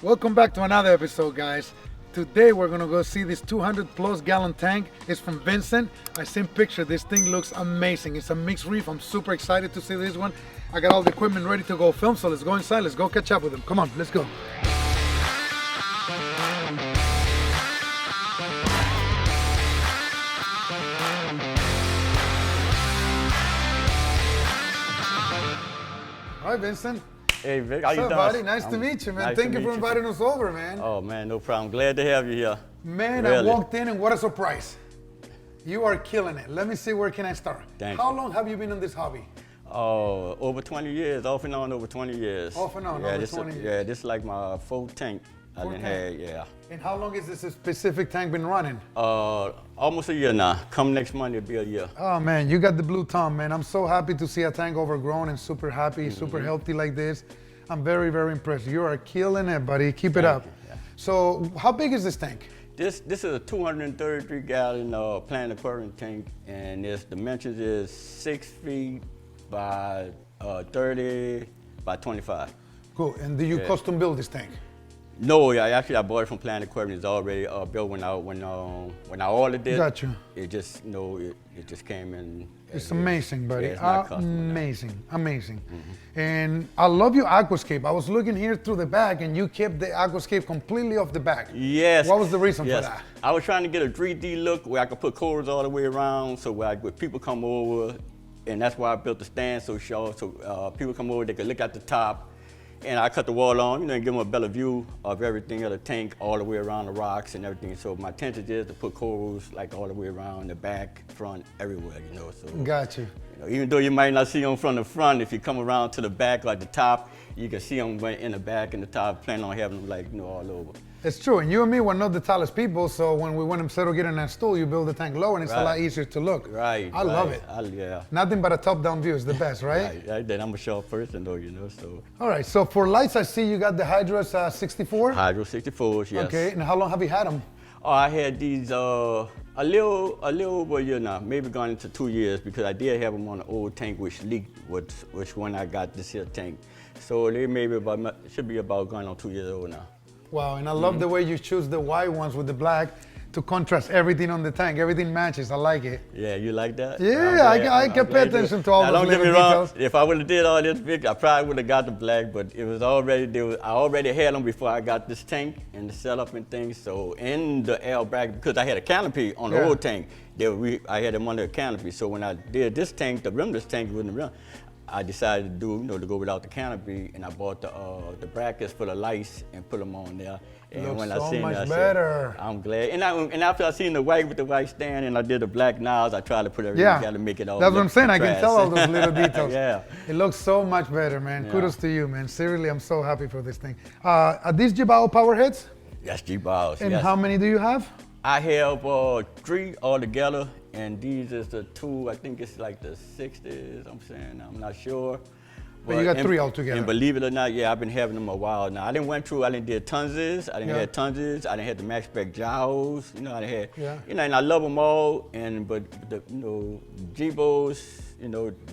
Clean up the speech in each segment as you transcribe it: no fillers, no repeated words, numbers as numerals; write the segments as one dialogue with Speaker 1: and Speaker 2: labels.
Speaker 1: Welcome back to another episode, guys. Today we're gonna go see this 200+ gallon tank. It's from Vincent. I seen picture. This thing looks amazing. It's a mixed reef. I'm super excited to see this one. I got all the equipment ready to go film, so let's go inside. Let's go catch up with him. Come on, let's go. Hi, Vincent.
Speaker 2: Hey, Vic, how you
Speaker 1: What's
Speaker 2: doing?
Speaker 1: up, buddy? Nice to meet you, man.
Speaker 2: Nice
Speaker 1: Thank
Speaker 2: to
Speaker 1: you for
Speaker 2: meet
Speaker 1: inviting us over, man.
Speaker 2: Oh, man, no problem. Glad to have you here.
Speaker 1: Man,
Speaker 2: Really.
Speaker 1: I walked in and what a surprise. You are killing it. Let me see, where can I start?
Speaker 2: Thank
Speaker 1: How
Speaker 2: you.
Speaker 1: long have you been in this hobby?
Speaker 2: Oh, over 20 years, off and on over 20 years.
Speaker 1: Off and on,
Speaker 2: yeah,
Speaker 1: over
Speaker 2: this
Speaker 1: 20 years.
Speaker 2: Yeah, this is like my fourth tank I
Speaker 1: Fourth
Speaker 2: done
Speaker 1: tank.
Speaker 2: had, yeah.
Speaker 1: And how long has this specific tank been running?
Speaker 2: Almost a year now. Come next Monday, it'll be a year.
Speaker 1: Oh man, you got the blue thumb, man. I'm so happy to see a tank overgrown and super happy,
Speaker 2: Mm-hmm.
Speaker 1: super healthy like this. I'm very, very impressed. You are killing it, buddy. Keep it
Speaker 2: Thank
Speaker 1: up.
Speaker 2: you, yeah.
Speaker 1: So how big is this tank?
Speaker 2: This is a 233 gallon plant aquarium tank, and its dimensions is 6 feet by 30 by 25.
Speaker 1: Cool. And do you
Speaker 2: Yeah.
Speaker 1: custom build this tank?
Speaker 2: No, yeah, actually I bought it from Planet Aquarium. It's already built when I ordered it.
Speaker 1: Got you.
Speaker 2: It just it just came in.
Speaker 1: It's amazing, buddy.
Speaker 2: Yeah, it's not custom, no.
Speaker 1: Amazing, amazing. And I love your aquascape. I was looking here through the back, and you kept the aquascape completely off the back.
Speaker 2: Yes.
Speaker 1: What was the reason
Speaker 2: yes.
Speaker 1: for that?
Speaker 2: I was trying to get a 3D look where I could put corals all the way around, so when people come over, and that's why I built the stand so short, so people come over, they could look at the top. And I cut the wall on, and give them a better view of everything of the tank all the way around the rocks and everything. So my intention is to put corals like all the way around the back, front, everywhere, So
Speaker 1: Got you.
Speaker 2: even though you might not see them from the front, if you come around to the back or at the top, you can see them in the back and the top. Plan on having them all over.
Speaker 1: It's true, and you and me were not the tallest people, so when we went and settled getting that stool, you build the tank low, and it's a
Speaker 2: Right.
Speaker 1: lot easier to look.
Speaker 2: Right.
Speaker 1: I love it.
Speaker 2: Yeah.
Speaker 1: Nothing but a top-down view is the best, right?
Speaker 2: Right. Then I'm a short person though, So
Speaker 1: All right, so for lights, I see you got the Hydras 64.
Speaker 2: Hydro 64s, yes.
Speaker 1: Okay, and how long have you had them?
Speaker 2: Oh, I had these a little over a year now, maybe gone into 2 years, because I did have them on an old tank which leaked, which when I got this here tank. So they should be about going on 2 years old now.
Speaker 1: Wow, and I love the way you choose the white ones with the black to contrast everything on the tank. Everything matches. I like it.
Speaker 2: Yeah, you like that?
Speaker 1: Yeah, I can pay attention to all
Speaker 2: now,
Speaker 1: those
Speaker 2: don't get me
Speaker 1: little
Speaker 2: wrong.
Speaker 1: details.
Speaker 2: If I would have did all this big, I probably would have got the black, but it was already I already had them before I got this tank and the setup and things. So in the L bracket, because I had a canopy on the
Speaker 1: Yeah.
Speaker 2: old tank, I had them under a canopy. So when I did this tank, the rimless tank wouldn't run. I decided to to go without the canopy, and I bought the brackets for the lights and put them on there. And
Speaker 1: Looks
Speaker 2: when I
Speaker 1: so
Speaker 2: seen
Speaker 1: much
Speaker 2: that, I
Speaker 1: better.
Speaker 2: said, I'm glad. And after I seen the white with the white stand and I did the black knives, I tried to put everything
Speaker 1: Yeah,
Speaker 2: together to make it all.
Speaker 1: that's what
Speaker 2: look
Speaker 1: I'm saying. I can
Speaker 2: contrast.
Speaker 1: tell all those little details.
Speaker 2: Yeah.
Speaker 1: It looks so much better, man.
Speaker 2: Yeah.
Speaker 1: Kudos to you, man. Seriously, I'm so happy for this thing. Are these Jibao power heads?
Speaker 2: Yes, G-Balls.
Speaker 1: And
Speaker 2: yes.
Speaker 1: how many do you have?
Speaker 2: I have 3 altogether, and these is the 2, I think it's like the 60s, I'm not sure.
Speaker 1: But you got 3 altogether.
Speaker 2: And believe it or not, yeah, I've been having them a while now. I didn't did tonses, I didn't
Speaker 1: Yeah.
Speaker 2: have tonses, I didn't have the max spec jowls, I didn't have,
Speaker 1: Yeah.
Speaker 2: and I love them all, but the, G-Bos,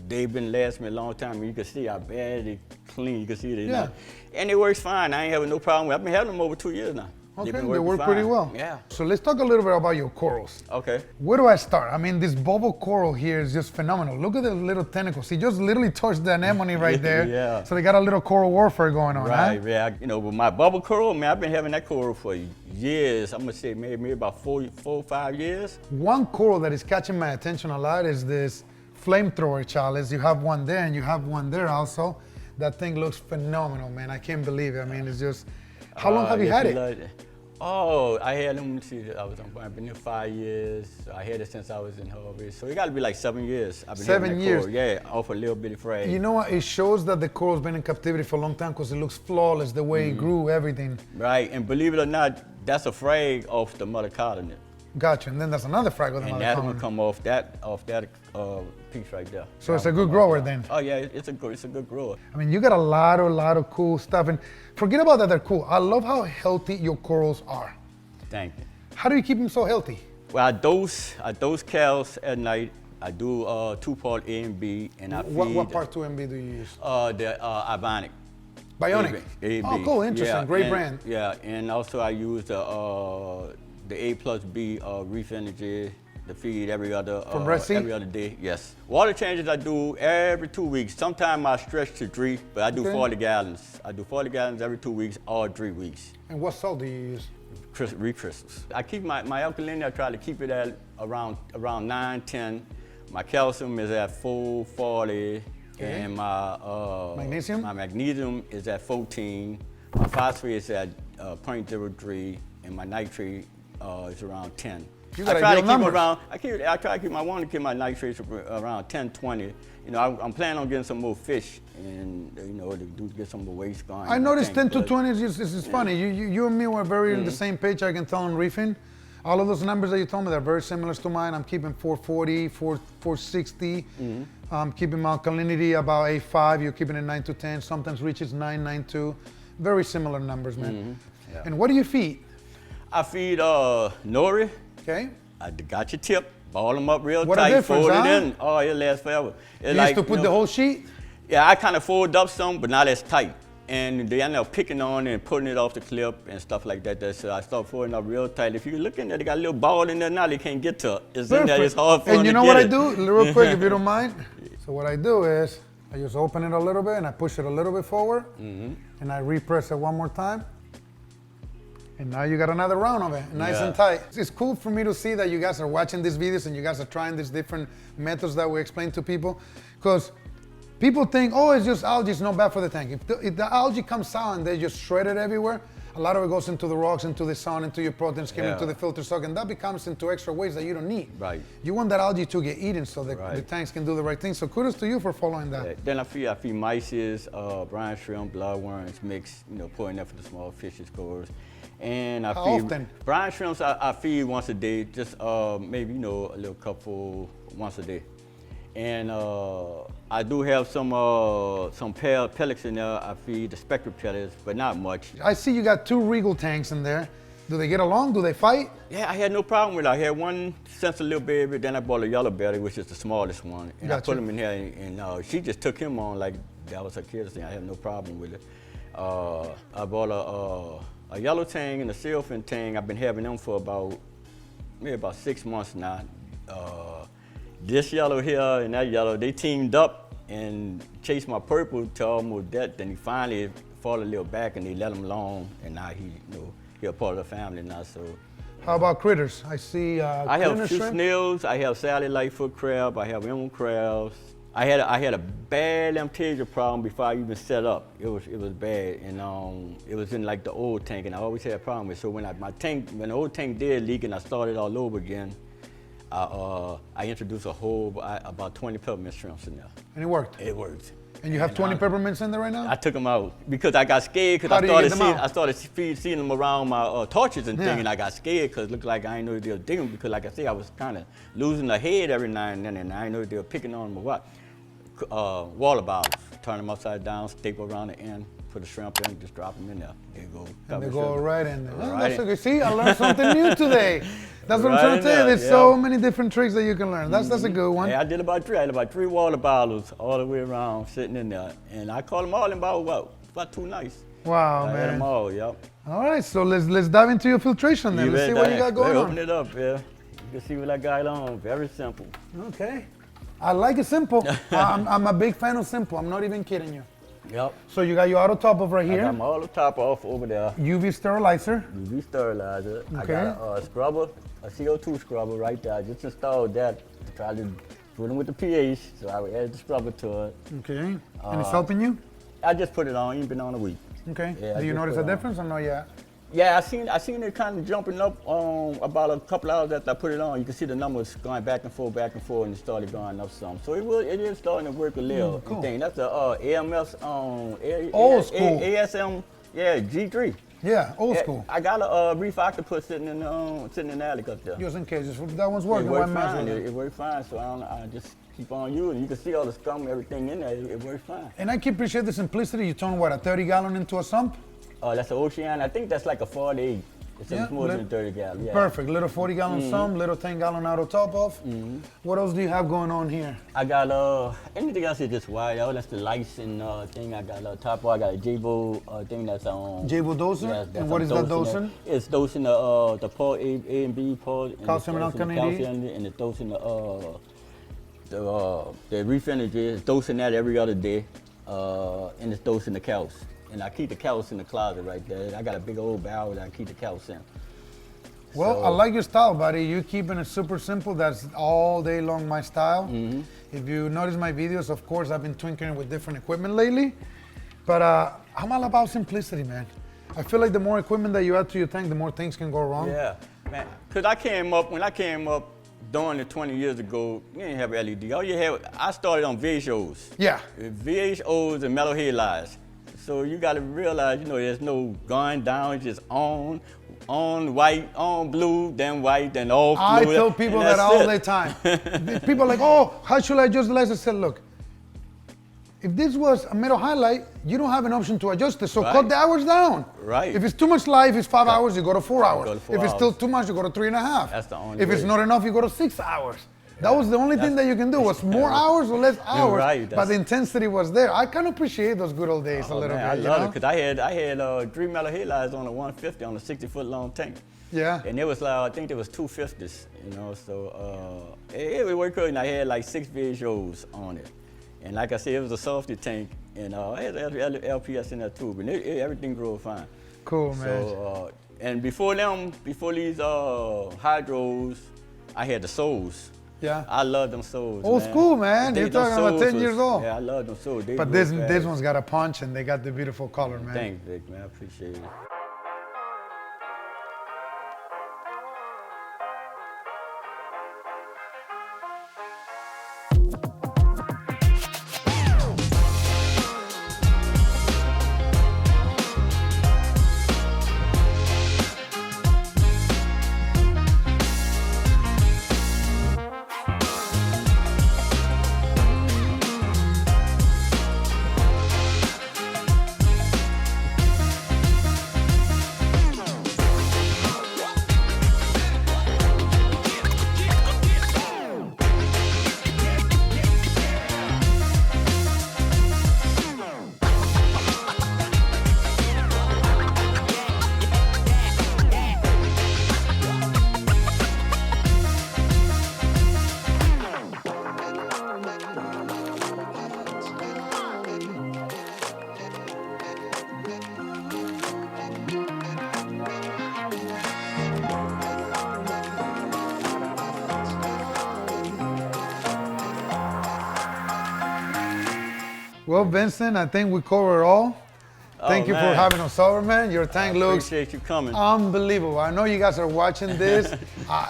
Speaker 2: they've been lasting me a long time. You can see how bad they clean, you can see it.
Speaker 1: Yeah.
Speaker 2: And it works fine, I ain't having no problem with it. I've been having them over 2 years now.
Speaker 1: Okay,
Speaker 2: They've been
Speaker 1: they
Speaker 2: working
Speaker 1: work pretty
Speaker 2: fine.
Speaker 1: well.
Speaker 2: Yeah.
Speaker 1: So let's talk a little bit about your corals.
Speaker 2: Okay.
Speaker 1: Where do I start? I mean, this bubble coral here is just phenomenal. Look at the little tentacles. He just literally touched the anemone right there.
Speaker 2: Yeah.
Speaker 1: So they got a little coral warfare going on,
Speaker 2: Right,
Speaker 1: huh?
Speaker 2: yeah. With my bubble coral, man, I've been having that coral for years. I'm gonna say maybe about 4 or 5 years.
Speaker 1: One coral that is catching my attention a lot is this flamethrower chalice. You have one there and you have one there also. That thing looks phenomenal, man. I can't believe it. I mean, it's just, how long have you had it?
Speaker 2: Oh, I had them, I've been here 5 years. I had it since I was in Harvard. So it gotta be like 7 years. I've been
Speaker 1: 7
Speaker 2: having that
Speaker 1: years.
Speaker 2: coral. Yeah, off a little bitty frag.
Speaker 1: You know what? It shows that the coral's been in captivity for a long time because it looks flawless, the way it grew, everything.
Speaker 2: Right, and believe it or not, that's a frag off the mother continent.
Speaker 1: Gotcha. And then there's another frag with
Speaker 2: And
Speaker 1: another
Speaker 2: that
Speaker 1: colony.
Speaker 2: one come off that piece right there.
Speaker 1: So it's
Speaker 2: That
Speaker 1: a
Speaker 2: one
Speaker 1: good
Speaker 2: come
Speaker 1: grower
Speaker 2: off
Speaker 1: then.
Speaker 2: that. Oh yeah, it's a good grower.
Speaker 1: I mean, you got a lot of cool stuff. And forget about that, they're cool. I love how healthy your corals are.
Speaker 2: Thank you.
Speaker 1: How do you keep them so healthy?
Speaker 2: Well, I dose cows at night. I do 2-part A and B, and I feed
Speaker 1: What part 2 MB do you use?
Speaker 2: the Ibonic.
Speaker 1: Bionic.
Speaker 2: AB.
Speaker 1: Oh, cool, interesting,
Speaker 2: Yeah,
Speaker 1: great
Speaker 2: and,
Speaker 1: brand.
Speaker 2: Yeah, and also I use the A+B Reef Energy, the feed every other every other day. Yes. Water changes I do every 2 weeks. Sometimes I stretch to 3, but I do 40 gallons. I do 40 gallons every 2 weeks, all 3 weeks.
Speaker 1: And what salt do you use?
Speaker 2: Reef crystals. I keep my alkalinity, I try to keep it at around 9, 10. My calcium is at 440, and my magnesium is at 14. My phosphate is at 0.03, and my nitrate is around 10.
Speaker 1: You got
Speaker 2: I try to keep
Speaker 1: numbers.
Speaker 2: around. I try to keep. I want to keep my nitrates around 10, 20. You know, I'm planning on getting some more fish, and you know, to get some more waste going.
Speaker 1: I noticed 10 to 20 is funny. You and me were very on the same page. I can tell on reefing. All of those numbers that you told me, they're very similar to mine. I'm keeping 440, 460. I'm keeping my alkalinity about 8.5. You're keeping it 9 to 10. Sometimes reaches 9, 9.2. Very similar numbers, man.
Speaker 2: Yeah.
Speaker 1: And what do you feed?
Speaker 2: I feed nori.
Speaker 1: Okay.
Speaker 2: I got your tip. Ball them up real
Speaker 1: What a
Speaker 2: tight.
Speaker 1: difference,
Speaker 2: Fold
Speaker 1: huh?
Speaker 2: it in. Oh, it'll last forever.
Speaker 1: You used to put the whole sheet?
Speaker 2: Yeah, I kind of fold up some, but not as tight. And they end up picking on it and putting it off the clip and stuff like that. So I start folding up real tight. If you look in there, they got a little ball in there now. They can't get to it. It's in there. It's hard for them to get it.
Speaker 1: And you know what I do? Real quick, if you don't mind. So what I do is I just open it a little bit and I push it a little bit forward. And I repress it one more time. And now you got another round of it, nice and tight. It's cool for me to see that you guys are watching these videos and you guys are trying these different methods that we explain to people. Because people think, oh, it's just algae, it's not bad for the tank. If the algae comes out and they just shred it everywhere, a lot of it goes into the rocks, into the sun, into your protein skim, into the filter stock, and that becomes into extra waste that you don't need.
Speaker 2: Right.
Speaker 1: You want that algae to get eaten so that the tanks can do the right thing. So kudos to you for following that.
Speaker 2: Yeah. Then I feed mices, brine shrimp, bloodworms, mixed, you know, pouring that for the small fishes, of course. And I
Speaker 1: How
Speaker 2: feed
Speaker 1: often?
Speaker 2: brine shrimps. I feed once a day, just maybe a little couple once a day. And I do have some pellets in there. I feed the spectral pellets, but not much.
Speaker 1: I see you got 2 Regal tanks in there. Do they get along? Do they fight?
Speaker 2: Yeah, I had no problem with it. I had one since a little baby, then I bought a yellow belly, which is the smallest one. And I put him in here, and she just took him on like that was her kid's thing. I had no problem with it. I bought a yellow tang and a silverfin tang. I've been having them for about 6 months now. This yellow here and that yellow, they teamed up and chased my purple to almost death. Then he finally fought a little back and they let him alone. And now he's a part of the family now. So.
Speaker 1: How about critters? I see
Speaker 2: I have
Speaker 1: cleaner
Speaker 2: few
Speaker 1: shrimp.
Speaker 2: snails. I have Sally Lightfoot crab. I have emerald crabs. I had a bad Lamtasia problem before I even set up. It was bad, and it was in like the old tank, and I always had a problem with it. So when the old tank did leak and I started all over again, I introduced about 20 peppermint shrimps in there.
Speaker 1: And it worked?
Speaker 2: It worked.
Speaker 1: And you have 20 peppermints in there right now?
Speaker 2: I took them out because I got scared because I started seeing them around my torches and things, and I got scared because it looked like I didn't know they were digging because, like I said, I was kind of losing the head every now and then, and I didn't know if they were picking on them or what. Water bottles, turn them upside down, staple around the end, put a shrimp in, just drop them in there. There you go.
Speaker 1: And they go right in there. Oh,
Speaker 2: Right
Speaker 1: that's okay. See, I learned something new today. That's what I'm trying to tell you. There's so many different tricks that you can learn. That's a good one.
Speaker 2: Yeah, I had about 3 water bottles all the way around sitting in there. And I caught them all in about 2 nights.
Speaker 1: Wow,
Speaker 2: I
Speaker 1: man.
Speaker 2: had them all, yep.
Speaker 1: All right, so let's dive into your filtration then. Let's see what you got going on.
Speaker 2: Open it up, yeah. You can see what I got on. Very simple.
Speaker 1: Okay. I like it simple. I'm a big fan of simple. I'm not even kidding you.
Speaker 2: Yep.
Speaker 1: So you got your auto top over here.
Speaker 2: I got my auto top off over there.
Speaker 1: UV sterilizer.
Speaker 2: UV sterilizer.
Speaker 1: Okay.
Speaker 2: I got a scrubber, a CO2 scrubber right there. I just installed that to try to put them with the pH, so I added the scrubber to it.
Speaker 1: Okay. And it's helping you?
Speaker 2: I just put it on, ain't been on a week.
Speaker 1: Okay.
Speaker 2: Yeah,
Speaker 1: Do you notice a difference or not yet?
Speaker 2: Yeah, I seen it kind of jumping up about a couple hours after I put it on. You can see the numbers going back and forth, and it started going up some. So it is starting to work a little.
Speaker 1: Cool.
Speaker 2: That's the AMS
Speaker 1: Old school.
Speaker 2: ASM, yeah, G3.
Speaker 1: Yeah, old school.
Speaker 2: I got a Reef octopus sitting in the alley up there.
Speaker 1: Just in case, that one's working.
Speaker 2: It worked fine. It worked fine. So I just keep on using. You can see all the scum, everything in there. It works fine.
Speaker 1: And I can appreciate the simplicity. You turn what, a 30-gallon into a sump?
Speaker 2: That's an Ocean. I think that's like a 48. It's more than 30 gallons. Yeah.
Speaker 1: Perfect. Little 40-gallon sump, little 10-gallon auto top off. What else do you have going on here?
Speaker 2: I got anything else is just wide. Oh, that's the lights and thing. I got top off. I got a J-Bo thing that's on.
Speaker 1: J-Bo doser?
Speaker 2: Yes,
Speaker 1: And what is that dosing?
Speaker 2: It's dosing the port A and B port. And
Speaker 1: Calcium and alkalinity.
Speaker 2: And it's dosing the Reef energy. It's dosing that every other day. And it's dosing the cows. And I keep the cows in the closet right there. I got a big old barrel that I keep the cows in.
Speaker 1: Well,
Speaker 2: So,
Speaker 1: I like your style, buddy. You keeping it super simple. That's all day long my style. If you notice my videos, of course, I've been tinkering with different equipment lately. But I'm all about simplicity, man. I feel like the more equipment that you add to your tank, the more things can go wrong.
Speaker 2: Yeah, man. Because when I came up doing it 20 years ago, you didn't have LED. All you had, I started on VHOs.
Speaker 1: Yeah.
Speaker 2: VHOs and metal headlights. So you got to realize, there's no going down, it's just on white, on blue, then white, then off blue.
Speaker 1: I tell people that all the time. People are like, oh, how should I adjust the lights? I said, look, if this was a metal highlight, you don't have an option to adjust it, so cut the hours down.
Speaker 2: Right.
Speaker 1: If it's too much light, if it's 5 hours, you go to 4 hours.
Speaker 2: Go to 4
Speaker 1: if it's still
Speaker 2: hours.
Speaker 1: too much, you go to 3.5.
Speaker 2: That's the only
Speaker 1: If it's
Speaker 2: way.
Speaker 1: not enough, you go to 6 hours. That was the only thing that you can do, was more hours or less hours,
Speaker 2: right,
Speaker 1: but the intensity was there. I kind of appreciate those good old days a little
Speaker 2: Man,
Speaker 1: bit,
Speaker 2: I love it because I had 3 metal headlights on a 150 on a 60-foot long tank.
Speaker 1: Yeah.
Speaker 2: And it was I think there was 250s, so it worked good. And I had like 6 VHOs on it. And like I said, it was a softy tank, and I had LPS in there too, but everything grew fine.
Speaker 1: Cool, man.
Speaker 2: So, and before these hydros, I had the Souls.
Speaker 1: Yeah.
Speaker 2: I love them Souls.
Speaker 1: Old school, man. You're talking about 10 years old.
Speaker 2: Yeah, I love them Souls.
Speaker 1: But this one's got a punch and they got the beautiful color, man.
Speaker 2: Thanks, Vic, man. I appreciate it.
Speaker 1: Well, Vincent, I think we covered it all. Thank you for having us over, man. Your tank looks
Speaker 2: appreciate you coming.
Speaker 1: unbelievable. I know you guys are watching this.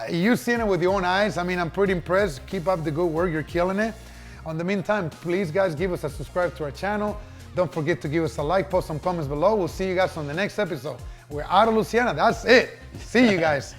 Speaker 1: You've seen it with your own eyes. I mean, I'm pretty impressed. Keep up the good work. You're killing it. In the meantime, please, guys, give us a subscribe to our channel. Don't forget to give us a like, post some comments below. We'll see you guys on the next episode. We're out of Louisiana. That's it. See you guys.